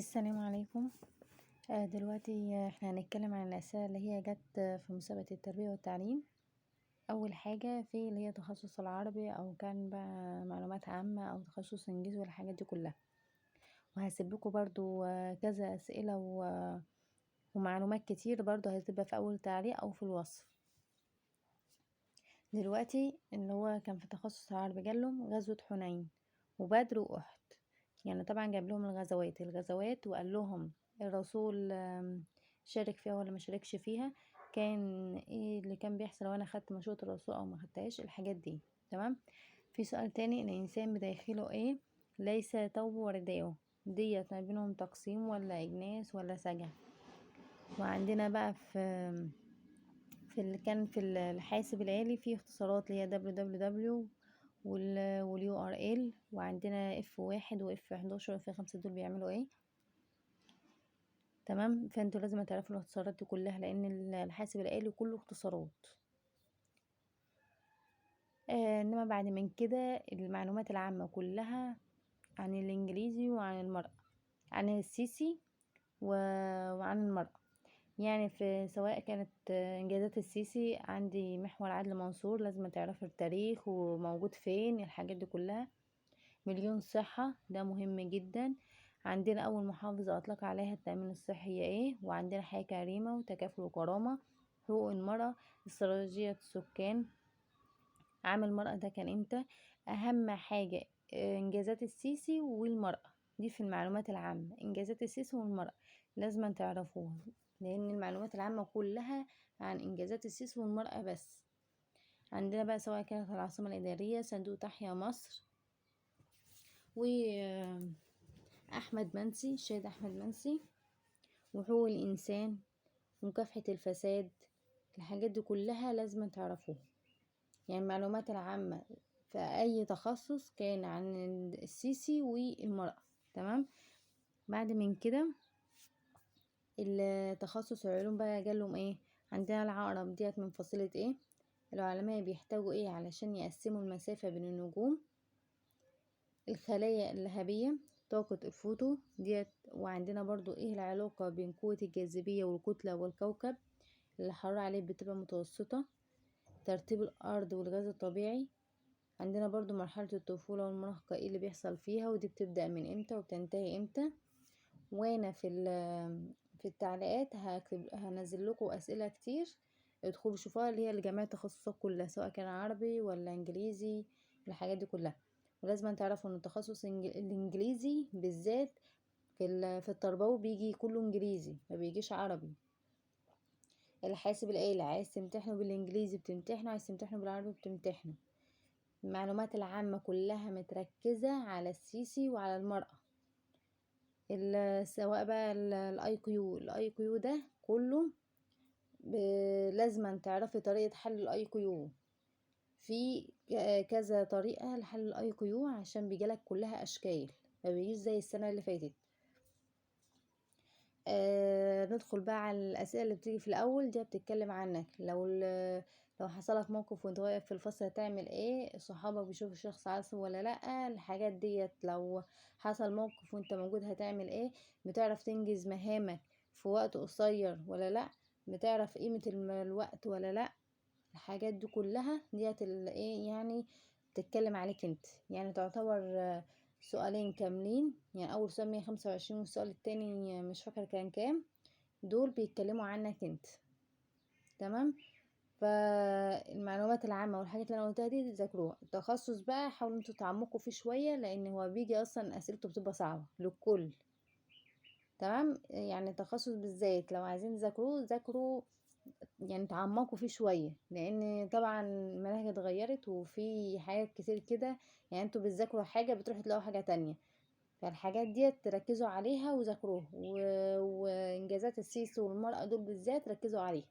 السلام عليكم. دلوقتي احنا هنتكلم عن الأسئلة اللي هي جت في مسابقة التربية والتعليم. أول حاجة في اللي هي تخصص العربي أو كان بقى معلومات عامة أو تخصص إنجليزي والحاجات دي كلها، وهسيبلكوا برضو كذا أسئلة ومعلومات كتير برضو هتبقى في أول تعليق أو في الوصف. دلوقتي اللي هو كان في تخصص العربي جالهم غزوة حنين وبدر وأحد، يعني طبعا جاب لهم الغزوات وقال لهم الرسول شارك فيها ولا ما شاركش فيها، كان ايه اللي كان بيحصل لو انا خدت مشورة الرسول او ما خدتهاش، الحاجات دي. تمام. في سؤال تاني، الانسان بداخله ايه؟ ليس ثوب ورداءه، ديت ما بينهم تقسيم ولا اجناس ولا سجع. وعندنا بقى في اللي كان في الحاسب الآلي في اختصارات اللي هي www واليو ار ال، وعندنا F1 و F11 و F5 دول بيعملوا ايه. تمام. فانتوا لازم تعرفوا الاختصارات دي كلها لان الحاسب الآلي كله اختصارات. انما بعد من كده المعلومات العامة كلها عن الانجليزي وعن المرأة، عن السيسي وعن المرأة. يعني في سواء كانت انجازات السيسي، عندي محور عدلي منصور لازم تعرفي التاريخ وموجود فين، الحاجات دي كلها. مليون صحة ده مهم جدا. عندنا أول محافظة أطلق عليها التأمين الصحي هي إيه، وعندنا حياة كريمة وتكافل وكرامة، حقوق المرأة، استراتيجية السكان، عام المرأة ده كان إمتى. أهم حاجة إنجازات السيسي والمرأة، دي في المعلومات العامة، إنجازات السيسي والمرأة لازم تعرفوها، لأن المعلومات العامة كلها عن إنجازات السيسي والمرأة بس. عندنا بقى سواء كانت العاصمة الإدارية، صندوق تحيا مصر، وأحمد منسي، الشهيد أحمد منسي، وحقوق الإنسان، ومكافحة الفساد. الحاجات دي كلها لازم تعرفوها. يعني المعلومات العامة في أي تخصص كان عن السيسي والمرأة. تمام. بعد من كده التخصص العلوم بقى جالهم ايه. عندنا العقرب ديت من فصيلة ايه. العلماء بيحتاجوا ايه علشان يقسموا المسافة بين النجوم. الخلايا اللهبية، طاقة الفوتو ديت. وعندنا برضو ايه العلاقة بين قوة الجاذبية والكتلة والكوكب، الحرارة عليه بتبقى متوسطة. ترتيب الأرض والغاز الطبيعي. عندنا برضو مرحلة الطفولة والمراهقة ايه اللي بيحصل فيها، ودي بتبدأ من امتى وبتنتهي امتى. وانا في التعليقات هنزل لكم اسئله كتير، ادخلوا شوفوها، اللي هي لجميع التخصصات كلها سواء كان عربي ولا انجليزي، الحاجات دي كلها. ولازم تعرفوا ان التخصص الانجليزي بالذات في التربوي بيجي كله انجليزي، ما بيجيش عربي. الحاسب الآلي عايز تمتحنه بالانجليزي بتمتحنه، عايز تمتحنه بالعربي بتمتحنه. المعلومات العامة كلها متركزة على السيسي وعلى المرأة. سواء بقى الاي كيو ده كله لازم تعرفي طريقة حل الاي كيو. في كذا طريقة لحل الاي كيو عشان بيجيلك كلها اشكال، ما بيجيش زي السنة اللي فاتت. ندخل بقى على الاسئله اللي بتيجي في الاول، دي بتتكلم عنك لو حصلك موقف وانت واقف في الفصل هتعمل ايه، صحابك بيشوفوا الشخص عصبي ولا لا، الحاجات ديت. لو حصل موقف وانت موجود هتعمل ايه، بتعرف تنجز مهامك في وقت قصير ولا لا، بتعرف قيمه الوقت ولا لا. الحاجات دي كلها ديت ايه يعني بتتكلم عليك انت، يعني تعتبر سؤالين كاملين. يعني اول سؤال 125 والسؤال التاني مش فاكره كان كام، دول بيتكلموا عنك انت. تمام. فالمعلومات العامه والحاجات اللي انا قلتها دي تذاكروها. التخصص بقى حاولوا انتوا تعمقوا فيه شويه، لان هو بيجي اصلا اسئلته بتبقى صعبه للكل. تمام. يعني التخصص بالذات لو عايزين تذاكروه ذاكروا، يعني تعمقوا فيه شوية، لان طبعا المناهج اتغيرت وفي حاجات كتير كده. يعني انتوا بتذاكروا حاجة بتروحوا تلاقوا حاجة تانية، فالحاجات دي تركزوا عليها وذاكروها. وانجازات السيس والمرأة دول بالذات ركزوا عليها.